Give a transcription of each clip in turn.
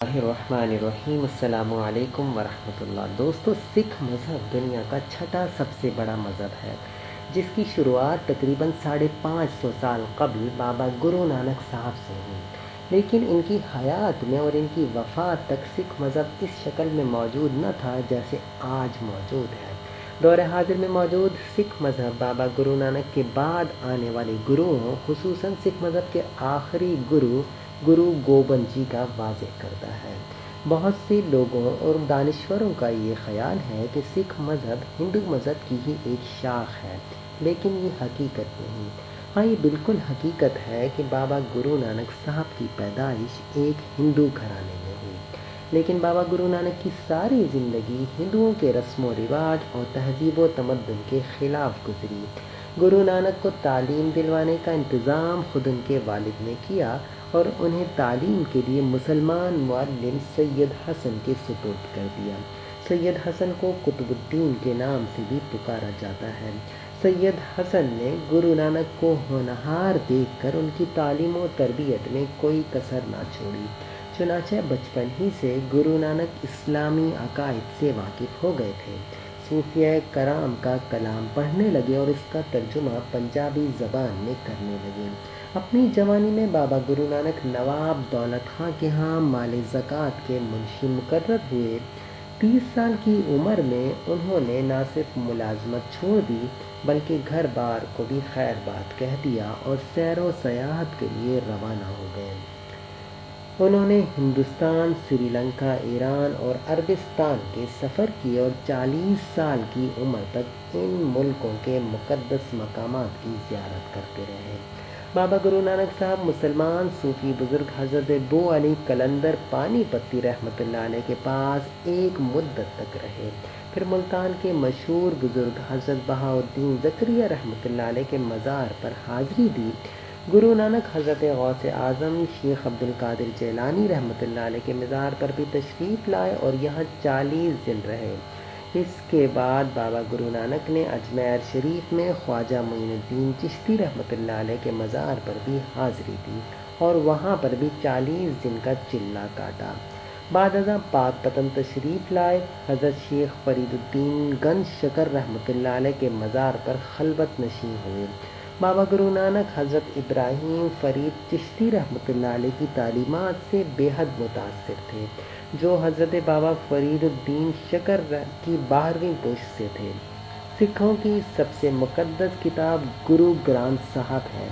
الرحمن السلام علیکم ورحمۃ اللہ۔ دوستو، سکھ مذہب دنیا کا چھٹا سب سے بڑا مذہب ہے، جس کی شروعات تقریباً 550 سال قبل بابا گرو نانک صاحب سے ہوئی، لیکن ان کی حیات میں اور ان کی وفات تک سکھ مذہب اس شکل میں موجود نہ تھا جیسے آج موجود ہے۔ دور حاضر میں موجود سکھ مذہب بابا گرو نانک کے بعد آنے والے گروؤں، خصوصاً سکھ مذہب کے آخری گرو گوبند جی کا واضح کرتا ہے۔ بہت سے لوگوں اور دانشوروں کا یہ خیال ہے کہ سکھ مذہب ہندو مذہب کی ہی ایک شاخ ہے، لیکن یہ حقیقت نہیں۔ ہاں، یہ بالکل حقیقت ہے کہ بابا گرو نانک صاحب کی پیدائش ایک ہندو گھرانے میں ہوئی، لیکن بابا گرو نانک کی ساری زندگی ہندوؤں کے رسم و رواج اور تہذیب و تمدن کے خلاف گزری۔ گرو نانک کو تعلیم دلوانے کا انتظام خود ان کے والد نے کیا اور انہیں تعلیم کے لیے مسلمان معلم سید حسن کے سپرد کر دیا۔ سید حسن کو قطب الدین کے نام سے بھی پکارا جاتا ہے۔ سید حسن نے گرو نانک کو ہونہار دیکھ کر ان کی تعلیم و تربیت میں کوئی کسر نہ چھوڑی، چنانچہ بچپن ہی سے گرو نانک اسلامی عقائد سے واقف ہو گئے تھے۔ صوفیہ کرام کا کلام پڑھنے لگے اور اس کا ترجمہ پنجابی زبان میں کرنے لگے۔ اپنی جوانی میں بابا گرو نانک نواب دولت خاں کے ہاں مال زکوٰۃ کے منشی مقرر ہوئے۔ 30 سال کی عمر میں انہوں نے نہ صرف ملازمت چھوڑ دی بلکہ گھر بار کو بھی خیر بات کہہ دیا اور سیر و سیاحت کے لیے روانہ ہو گئے۔ انہوں نے ہندوستان، سری لنکا، ایران اور عربستان کے سفر کیے اور 40 سال کی عمر تک ان ملکوں کے مقدس مقامات کی زیارت کرتے رہے۔ بابا گرو نانک صاحب مسلمان صوفی بزرگ حضرت بو علی قلندر پانی پتی رحمۃ اللہ علیہ کے پاس ایک مدت تک رہے، پھر ملتان کے مشہور بزرگ حضرت بہاء الدین زکریا رحمۃ اللہ علیہ کے مزار پر حاضری دی۔ گرو نانک حضرت غوث اعظم شیخ عبد القادر جیلانی رحمۃ اللہ علیہ کے مزار پر بھی تشریف لائے اور یہاں 40 دن رہے۔ اس کے بعد بابا گرو نانک نے اجمیر شریف میں خواجہ معین الدین چشتی رحمۃ اللہ علیہ کے مزار پر بھی حاضری دی اور وہاں پر بھی 40 دن کا چلہ کاٹا۔ بعد ازاں پاک پتن تشریف لائے، حضرت شیخ فرید الدین گنج شکر رحمۃ اللہ علیہ کے مزار پر خلوت نشین ہوئے۔ بابا گرو نانک حضرت ابراہیم فرید چشتی رحمۃ اللہ علیہ کی تعلیمات سے بے حد متاثر تھے، جو حضرت بابا فرید الدین شکر کی 12ویں پشت سے تھے۔ سکھوں کی سب سے مقدس کتاب گرو گرانتھ صاحب ہے،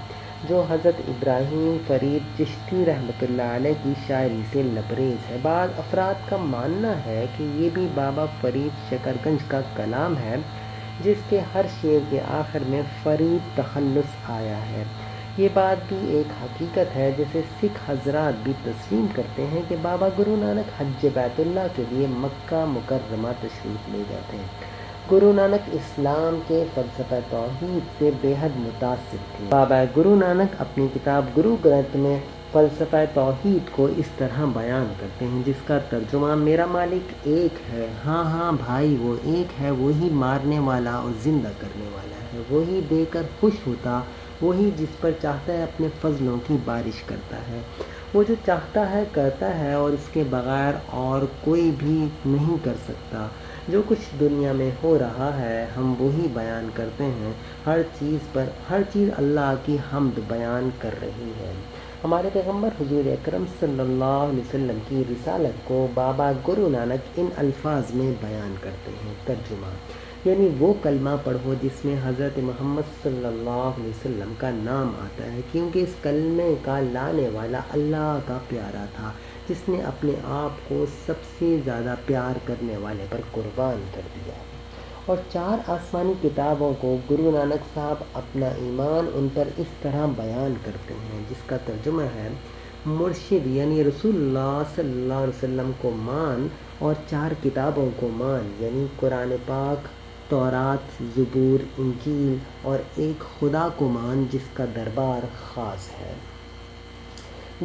جو حضرت ابراہیم فرید چشتی رحمۃ اللہ علیہ کی شاعری سے لبریز ہے۔ بعض افراد کا ماننا ہے کہ یہ بھی بابا فرید شکر گنج کا کلام ہے، جس کے ہر شعر کے آخر میں فرید تخلص آیا ہے۔ یہ بات بھی ایک حقیقت ہے جسے سکھ حضرات بھی تسلیم کرتے ہیں کہ بابا گرو نانک حج بیت اللہ کے لیے مکہ مکرمہ تشریف لے گئے تھے۔ گرو نانک اسلام کے فلسفہ توحید سے بے حد متاثر تھے۔ بابا گرو نانک اپنی کتاب گرو گرنتھ میں فلسفہ توحید کو اس طرح بیان کرتے ہیں، جس کا ترجمہ میرا مالک ایک ہے، ہاں ہاں بھائی وہ ایک ہے، وہی مارنے والا اور زندہ کرنے والا ہے، وہی دے کر خوش ہوتا، وہی جس پر چاہتا ہے اپنے فضلوں کی بارش کرتا ہے، وہ جو چاہتا ہے کرتا ہے اور اس کے بغیر اور کوئی بھی نہیں کر سکتا۔ جو کچھ دنیا میں ہو رہا ہے ہم وہی بیان کرتے ہیں، ہر چیز اللہ کی حمد بیان کر رہی ہے۔ ہمارے پیغمبر حضور اکرم صلی اللہ علیہ وسلم کی رسالت کو بابا گرو نانک ان الفاظ میں بیان کرتے ہیں۔ ترجمہ یعنی وہ کلمہ پڑھو جس میں حضرت محمد صلی اللہ علیہ وسلم کا نام آتا ہے، کیونکہ اس کلمے کا لانے والا اللہ کا پیارا تھا، جس نے اپنے آپ کو سب سے زیادہ پیار کرنے والے پر قربان کر دیا۔ اور 4 آسمانی کتابوں کو گرو نانک صاحب اپنا ایمان ان پر اس طرح بیان کرتے ہیں، جس کا ترجمہ ہے: مرشد یعنی رسول اللہ صلی اللہ علیہ وسلم کو مان اور 4 کتابوں کو مان، یعنی قرآن پاک، تورات، زبور، انجیل، اور ایک خدا کو مان جس کا دربار خاص ہے۔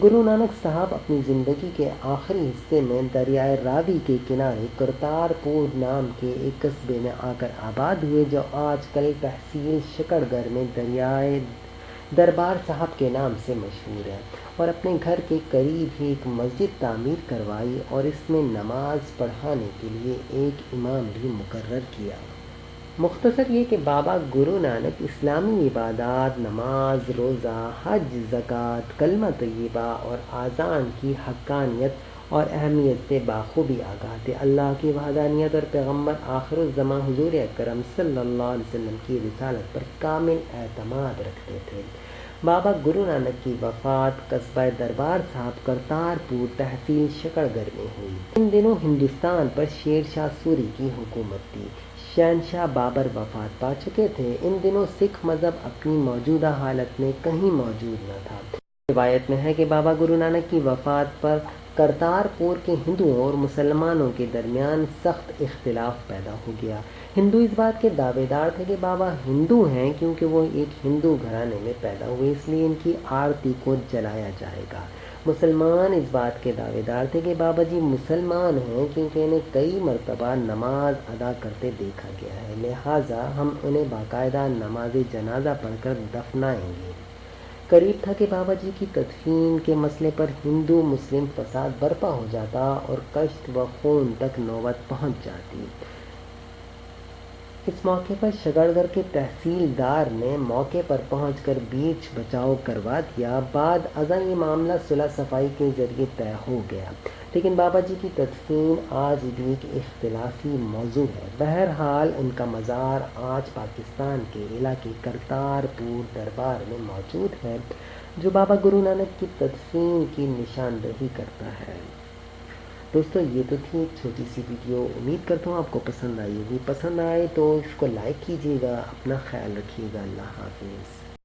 گرو نانک صاحب اپنی زندگی کے آخری حصے میں دریائے راوی کے کنارے کرتارپور نام کے ایک قصبے میں آ کر آباد ہوئے، جو آج کل تحصیل شکر گڑھ میں دربار صاحب کے نام سے مشہور ہے، اور اپنے گھر کے قریب ہی ایک مسجد تعمیر کروائی اور اس میں نماز پڑھانے کے لیے ایک امام بھی مقرر کیا۔ مختصر یہ کہ بابا گرو نانک اسلامی عبادات، نماز، روزہ، حج، زکوٰۃ، کلمہ طیبہ اور اذان کی حقانیت اور اہمیت سے بخوبی آگاہ تھے۔ اللہ کی وحدانیت اور پیغمبر آخر الزماں حضور اکرم صلی اللہ علیہ وسلم کی رسالت پر کامل اعتماد رکھتے تھے۔ بابا گرو نانک کی وفات قصبہ دربار صاحب کرتارپور تحصیل شکر گڑھ میں ہوئی۔ ان دنوں ہندوستان پر شیر شاہ سوری کی حکومت تھی۔ شہنشاہ بابر وفات پا چکے تھے۔ ان دنوں سکھ مذہب اپنی موجودہ حالت میں کہیں موجود نہ تھا۔ روایت میں ہے کہ بابا گرو نانک کی وفات پر کرتارپور کے ہندوؤں اور مسلمانوں کے درمیان سخت اختلاف پیدا ہو گیا۔ ہندو اس بات کے دعوے دار تھے کہ بابا ہندو ہیں کیونکہ وہ ایک ہندو گھرانے میں پیدا ہوئے، اس لیے ان کی آرتی کو جلایا جائے گا۔ مسلمان اس بات کے دعوے دار تھے کہ بابا جی مسلمان ہیں کیونکہ انہیں کئی مرتبہ نماز ادا کرتے دیکھا گیا ہے، لہٰذا ہم انہیں باقاعدہ نماز جنازہ پڑھ کر دفنائیں گے۔ قریب تھا کہ بابا جی کی تدفین کے مسئلے پر ہندو مسلم فساد برپا ہو جاتا اور کشت و خون تک نوبت پہنچ جاتی۔ اس موقع پر شکرگڑھ کے تحصیلدار نے موقع پر پہنچ کر بیچ بچاؤ کروا دیا۔ بعد ازاں یہ معاملہ صلح صفائی کے ذریعے طے ہو گیا، لیکن بابا جی کی تدفین آج بھی ایک اختلافی موضوع ہے۔ بہرحال ان کا مزار آج پاکستان کے علاقے کرتارپور دربار میں موجود ہے، جو بابا گرو نانک کی تدفین کی نشاندہی کرتا ہے۔ دوستو یہ تو تھی ایک چھوٹی سی ویڈیو، امید کرتا ہوں آپ کو پسند آئی ہوگی۔ پسند آئے تو اس کو لائک کیجیے گا، اپنا خیال رکھیے گا۔ اللہ حافظ۔